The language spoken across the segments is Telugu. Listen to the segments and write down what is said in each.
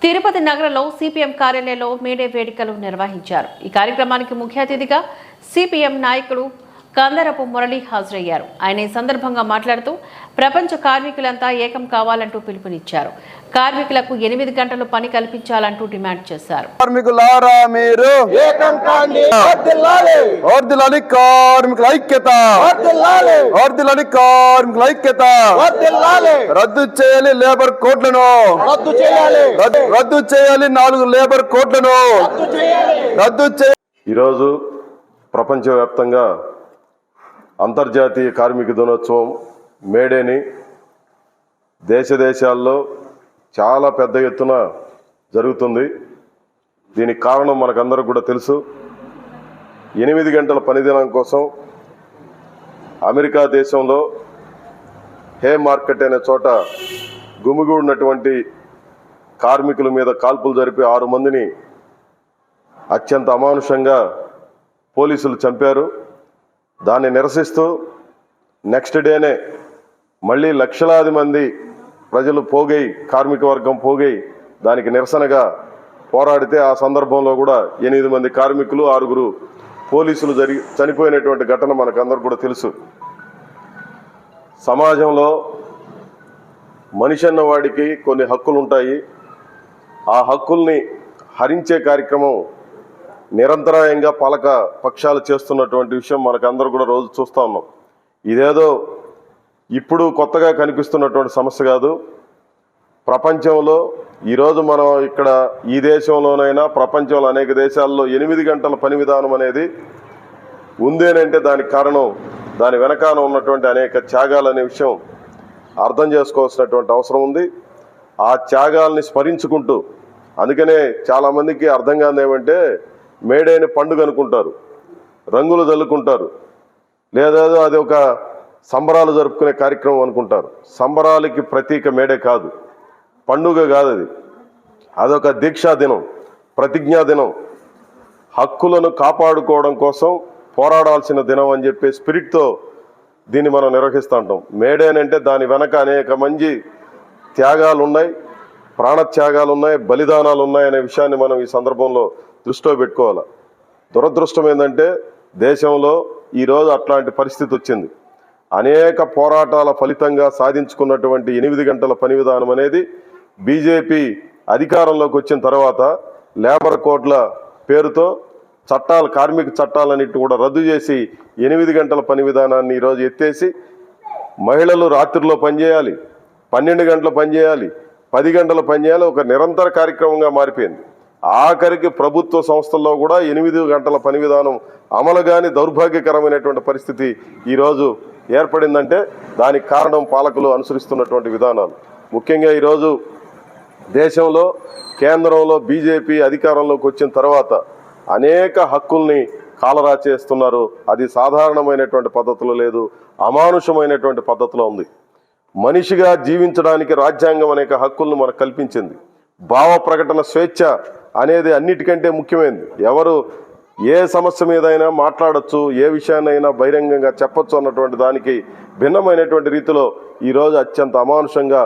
తిరుపతి నగరంలో సిపిఎం కార్యాలయంలో మేడే వేడుకలు నిర్వహించారు. ఈ కార్యక్రమానికి ముఖ్య అతిథిగా సిపిఎం నాయకుడు కందరపు మురళి హాజరయ్యారు. ఆయన ఈ సందర్భంగా మాట్లాడుతూ ప్రపంచ కార్మికులంతా ఏకం కావాలంటూ పిలుపునిచ్చారు. కార్మికులకు 8 గంటలు పని కల్పించాలంటూ డిమాండ్ చేశారు. కార్మికులారా మీరు ఏకం కాండి, వర్ధిల్లాలి కార్మికుల ఐక్యత, వర్ధిల్లాలి కార్మికుల ఐక్యత, రద్దు చేయాలి లేబర్ కోడ్లను, రద్దు చేయాలి 4 లేబర్ కోడ్లను రద్దు చేయాలి. ఈరోజు ప్రపంచవ్యాప్తంగా అంతర్జాతీయ కార్మిక దినోత్సవం మేడేని దేశాల్లో చాలా పెద్ద ఎత్తున జరుగుతుంది. దీనికి కారణం మనకందరూ కూడా తెలుసు. 8 గంటల పనిదినం కోసం అమెరికా దేశంలో హే మార్కెట్ అనే చోట గుమిగూడినటువంటి కార్మికుల మీద కాల్పులు జరిపి 6 మందిని అత్యంత అమానుషంగా పోలీసులు చంపారు. దాన్ని నిరసిస్తూ నెక్స్ట్ డేనే మళ్ళీ లక్షలాది మంది ప్రజలు పోగై, కార్మిక వర్గం పోగై దానికి నిరసనగా పోరాడితే ఆ సందర్భంలో కూడా 8 మంది కార్మికులు, 6 పోలీసులు చనిపోయినటువంటి ఘటన మనకందరూ కూడా తెలుసు. సమాజంలో మనిషి అన్న వాడికి కొన్ని హక్కులు ఉంటాయి. ఆ హక్కుల్ని హరించే కార్యక్రమం నిరంతరాయంగా పాలక పక్షాలు చేస్తున్నటువంటి విషయం మనకందరూ కూడా రోజు చూస్తూ ఉన్నాం. ఇదేదో ఇప్పుడు కొత్తగా కనిపిస్తున్నటువంటి సమస్య కాదు. ప్రపంచంలో ఈరోజు మనం ఇక్కడ ఈ దేశంలోనైనా ప్రపంచంలో అనేక దేశాల్లో 8 గంటల పని విధానం అనేది ఉందేనంటే దానికి కారణం దాని వెనకాల ఉన్నటువంటి అనేక త్యాగాలు అనే విషయం అర్థం చేసుకోవాల్సినటువంటి అవసరం ఉంది. ఆ త్యాగాల్ని స్మరించుకుంటూ, అందుకనే చాలామందికి అర్థం కాదు ఏమంటే మేడేని పండుగ అనుకుంటారు, రంగులు చల్లుకుంటారు, లేదా అది ఒక సంబరాలు జరుపుకునే కార్యక్రమం అనుకుంటారు. సంబరాలకి ప్రతీక మేడే కాదు, పండుగ కాదు, అదొక దీక్షా దినం, ప్రతిజ్ఞా దినం, హక్కులను కాపాడుకోవడం కోసం పోరాడాల్సిన దినం అని చెప్పే స్పిరిట్తో దీన్ని మనం నిర్వహిస్తూ ఉంటాం. మేడేనంటే దాని వెనక అనేక మంది త్యాగాలు ఉన్నాయి, ప్రాణత్యాగాలు ఉన్నాయి, బలిదానాలు ఉన్నాయి అనే విషయాన్ని మనం ఈ సందర్భంలో దృష్టిలో పెట్టుకోవాలి. దురదృష్టం ఏంటంటే దేశంలో ఈరోజు అట్లాంటి పరిస్థితి వచ్చింది. అనేక పోరాటాల ఫలితంగా సాధించుకున్నటువంటి 8 గంటల పని విధానం అనేది బీజేపీ అధికారంలోకి వచ్చిన తర్వాత లేబర్ కోడ్ల పేరుతో చట్టాలు, కార్మిక చట్టాలన్నింటినీ కూడా రద్దు చేసి 8 గంటల పని విధానాన్ని ఈరోజు ఎత్తేసి మహిళలు రాత్రిలో పనిచేయాలి, 12 గంటలు పనిచేయాలి, 10 గంటలు పనిచేయాలి, ఒక నిరంతర కార్యక్రమంగా మారిపోయింది. ఆఖరికి ప్రభుత్వ సంస్థల్లో కూడా 8 గంటల పని విధానం అమలు కాని దౌర్భాగ్యకరమైనటువంటి పరిస్థితి ఈరోజు ఏర్పడిందంటే దానికి కారణం పాలకులు అనుసరిస్తున్నటువంటి విధానాలు. ముఖ్యంగా ఈరోజు దేశంలో కేంద్రంలో బీజేపీ అధికారంలోకి వచ్చిన తర్వాత అనేక హక్కుల్ని కాలరా చేస్తున్నారు. అది సాధారణమైనటువంటి పద్ధతిలో లేదు, అమానుషమైనటువంటి పద్ధతిలో ఉంది. మనిషిగా జీవించడానికి రాజ్యాంగం అనేక హక్కులను మనకు కల్పించింది. భావ ప్రకటన స్వేచ్ఛ అనేది అన్నిటికంటే ముఖ్యమైనది. ఎవరు ఏ సమస్య మీదైనా మాట్లాడచ్చు, ఏ విషయాన్నైనా బహిరంగంగా చెప్పచ్చు అన్నటువంటి దానికి భిన్నమైనటువంటి రీతిలో ఈరోజు అత్యంత అమానుషంగా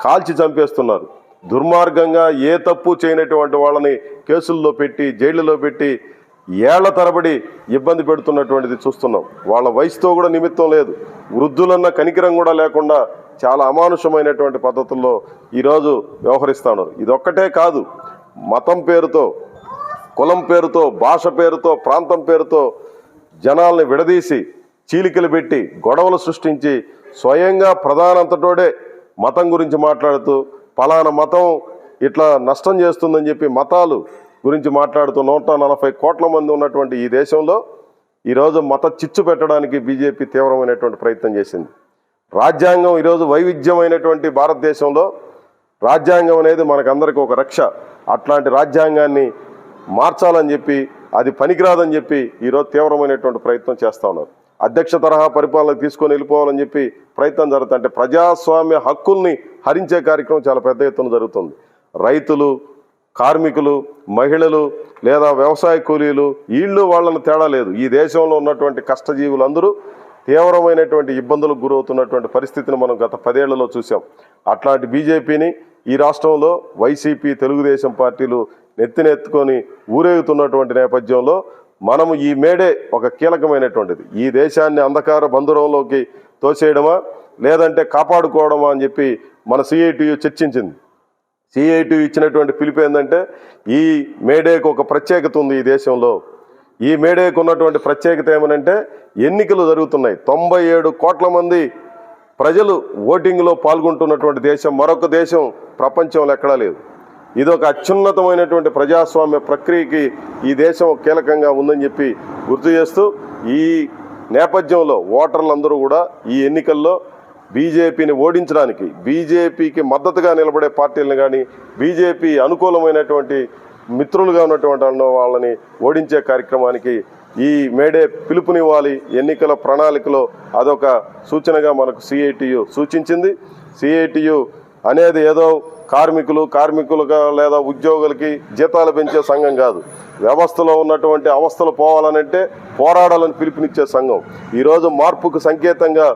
కాల్చి చంపేస్తున్నారు. దుర్మార్గంగా ఏ తప్పు చేయనటువంటి వాళ్ళని కేసుల్లో పెట్టి, జైళ్లలో పెట్టి ఏళ్ల తరబడి ఇబ్బంది పెడుతున్నటువంటిది చూస్తున్నాం. వాళ్ళ వయసుతో కూడా నిమిత్తం లేదు, వృద్ధులన్న కనికరం కూడా లేకుండా చాలా అమానుషమైనటువంటి పద్ధతుల్లో ఈరోజు వ్యవహరిస్తున్నారు. ఇదొక్కటే కాదు, మతం పేరుతో, కులం పేరుతో, భాష పేరుతో, ప్రాంతం పేరుతో జనాల్ని విడదీసి చీలికలు పెట్టి గొడవలు సృష్టించి స్వయంగా ప్రధానంతటోడే మతం గురించి మాట్లాడుతూ ఫలానా మతం ఇట్లా నష్టం చేస్తుందని చెప్పి మతాలు గురించి మాట్లాడుతూ 140 కోట్ల మంది ఉన్నటువంటి ఈ దేశంలో ఈరోజు మత చిచ్చు పెట్టడానికి బీజేపీ తీవ్రమైనటువంటి ప్రయత్నం చేసింది. రాజ్యాంగం ఈరోజు వైవిధ్యమైనటువంటి భారతదేశంలో రాజ్యాంగం అనేది మనకందరికీ ఒక రక్ష. అట్లాంటి రాజ్యాంగాన్ని మార్చాలని చెప్పి, అది పనికిరాదని చెప్పి ఈరోజు తీవ్రమైనటువంటి ప్రయత్నం చేస్తూ ఉన్నారు. అధ్యక్ష తరహా పరిపాలన తీసుకొని వెళ్ళిపోవాలని చెప్పి ప్రయత్నం జరుగుతుంది. అంటే ప్రజాస్వామ్య హక్కుల్ని హరించే కార్యక్రమం చాలా పెద్ద ఎత్తున జరుగుతుంది. రైతులు, కార్మికులు, మహిళలు లేదా వ్యవసాయ కూలీలు, వీళ్ళు వాళ్ళని తేడా లేదు. ఈ దేశంలో ఉన్నటువంటి కష్టజీవులందరూ తీవ్రమైనటువంటి ఇబ్బందులకు గురవుతున్నటువంటి పరిస్థితిని మనం గత 10 ఏళ్లలో చూసాం. అట్లాంటి బీజేపీని ఈ రాష్ట్రంలో వైసీపీ తెలుగుదేశం పార్టీలు నెత్తినెత్తుకొని ఊరేగుతున్నటువంటి నేపథ్యంలో మనము ఈ మేడే ఒక కీలకమైనటువంటిది. ఈ దేశాన్ని అంధకార బంధురంలోకి తోసేయడమా లేదంటే కాపాడుకోవడమా అని చెప్పి మన సిఐటియు చర్చించింది. సిఐటియు ఇచ్చినటువంటి పిలుపు ఏంటంటే ఈ మేడేకు ఒక ప్రత్యేకత ఉంది ఈ దేశంలో. ఈ మేడేకు ఉన్నటువంటి ప్రత్యేకత ఏమనంటే ఎన్నికలు జరుగుతున్నాయి. 97 కోట్ల మంది ప్రజలు ఓటింగ్లో పాల్గొంటున్నటువంటి దేశం మరొక దేశం ప్రపంచంలో ఎక్కడా లేదు. ఇది ఒక అత్యున్నతమైనటువంటి ప్రజాస్వామ్య ప్రక్రియకి ఈ దేశం కీలకంగా ఉందని చెప్పి గుర్తు చేస్తూ ఈ నేపథ్యంలో ఓటర్లందరూ కూడా ఈ ఎన్నికల్లో బీజేపీని ఓడించడానికి, బీజేపీకి మద్దతుగా నిలబడే పార్టీలను కానీ బీజేపీ అనుకూలమైనటువంటి మిత్రులుగా ఉన్నటువంటి వాళ్ళని ఓడించే కార్యక్రమానికి ఈ మేడే పిలుపునివ్వాలి. ఎన్నికల ప్రణాళికలో అదొక సూచనగా మనకు సిఐటియు సూచించింది. సిఐటియు అనేది ఏదో కార్మికులుగా లేదా ఉద్యోగులకి జీతాలు పెంచే సంఘం కాదు. వ్యవస్థలో ఉన్నటువంటి అవస్థలు పోవాలనంటే పోరాడాలని పిలుపునిచ్చే సంఘం. ఈరోజు మార్పుకు సంకేతంగా